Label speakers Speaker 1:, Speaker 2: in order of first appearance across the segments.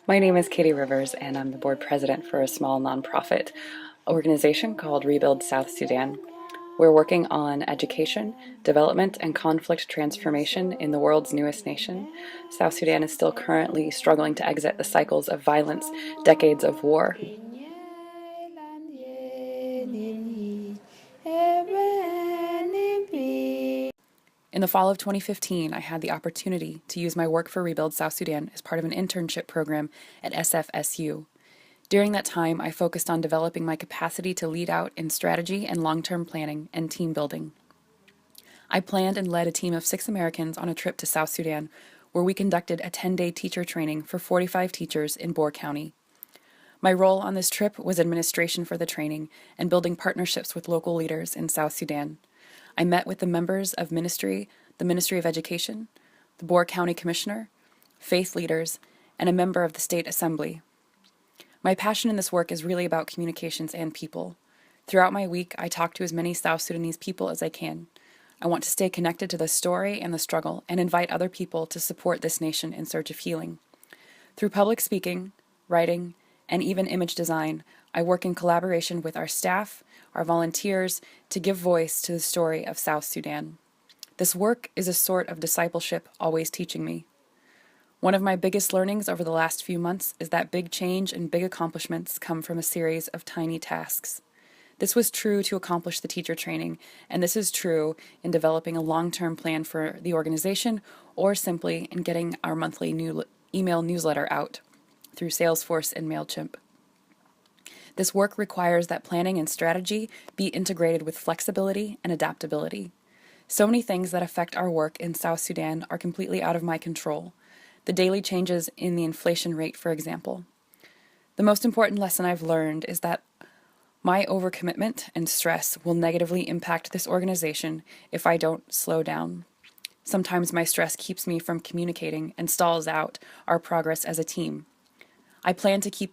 Speaker 1: My name is Katie Rivers, and I'm the board president for a small nonprofit organization called Rebuild South Sudan. We're working on education, development, and conflict transformation in the world's newest nation. South Sudan is still currently struggling to exit the cycles of violence, decades of war. In the fall of 2015, I had the opportunity to use my work for Rebuild South Sudan as part of an internship program at SFSU. During that time, I focused on developing my capacity to lead out in strategy and long-term planning and team building. I planned and led a team of 6 Americans on a trip to South Sudan, where we conducted a 10-day teacher training for 45 teachers in Bor County. My role on this trip was administration for the training and building partnerships with local leaders in South Sudan. I met with the members of the Ministry of Education, the Bor County Commissioner, faith leaders, and a member of the State Assembly. My passion in this work is really about communications and people. Throughout my week, I talk to as many South Sudanese people as I can. I want to stay connected to the story and the struggle and invite other people to support this nation in search of healing. Through public speaking, writing, and even image design, I work in collaboration with our staff, our volunteers, to give voice to the story of South Sudan. This work is a sort of discipleship always teaching me. One of my biggest learnings over the last few months is that big change and big accomplishments come from a series of tiny tasks. This was true to accomplish the teacher training, and this is true in developing a long-term plan for the organization or simply in getting our monthly email newsletter out through Salesforce and MailChimp. This work requires that planning and strategy be integrated with flexibility and adaptability. So many things that affect our work in South Sudan are completely out of my control. The daily changes in the inflation rate, for example. The most important lesson I've learned is that my overcommitment and stress will negatively impact this organization if I don't slow down. Sometimes my stress keeps me from communicating and stalls out our progress as a team. I plan to keep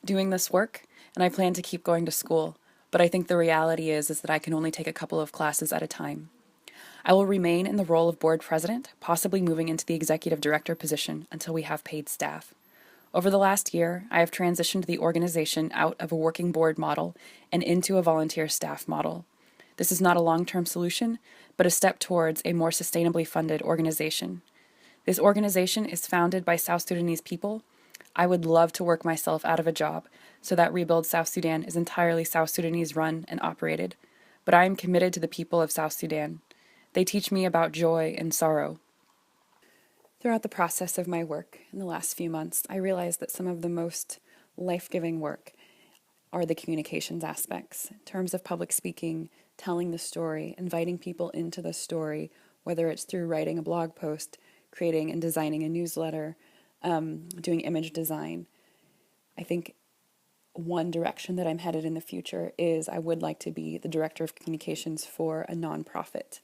Speaker 1: doing this work, and I plan to keep going to school, but I think the reality is that I can only take a couple of classes at a time. I will remain in the role of board president, possibly moving into the executive director position until we have paid staff. Over the last year, I have transitioned the organization out of a working board model and into a volunteer staff model. This is not a long-term solution, but a step towards a more sustainably funded organization. This organization is founded by South Sudanese people. I would love to work myself out of a job so that Rebuild South Sudan is entirely South Sudanese run and operated. But I am committed to the people of South Sudan. They teach me about joy and sorrow. Throughout the process of my work in the last few months, I realized that some of the most life-giving work are the communications aspects. In terms of public speaking, telling the story, inviting people into the story, whether it's through writing a blog post, creating and designing a newsletter, doing image design. I think one direction that I'm headed in the future is I would like to be the director of communications for a nonprofit.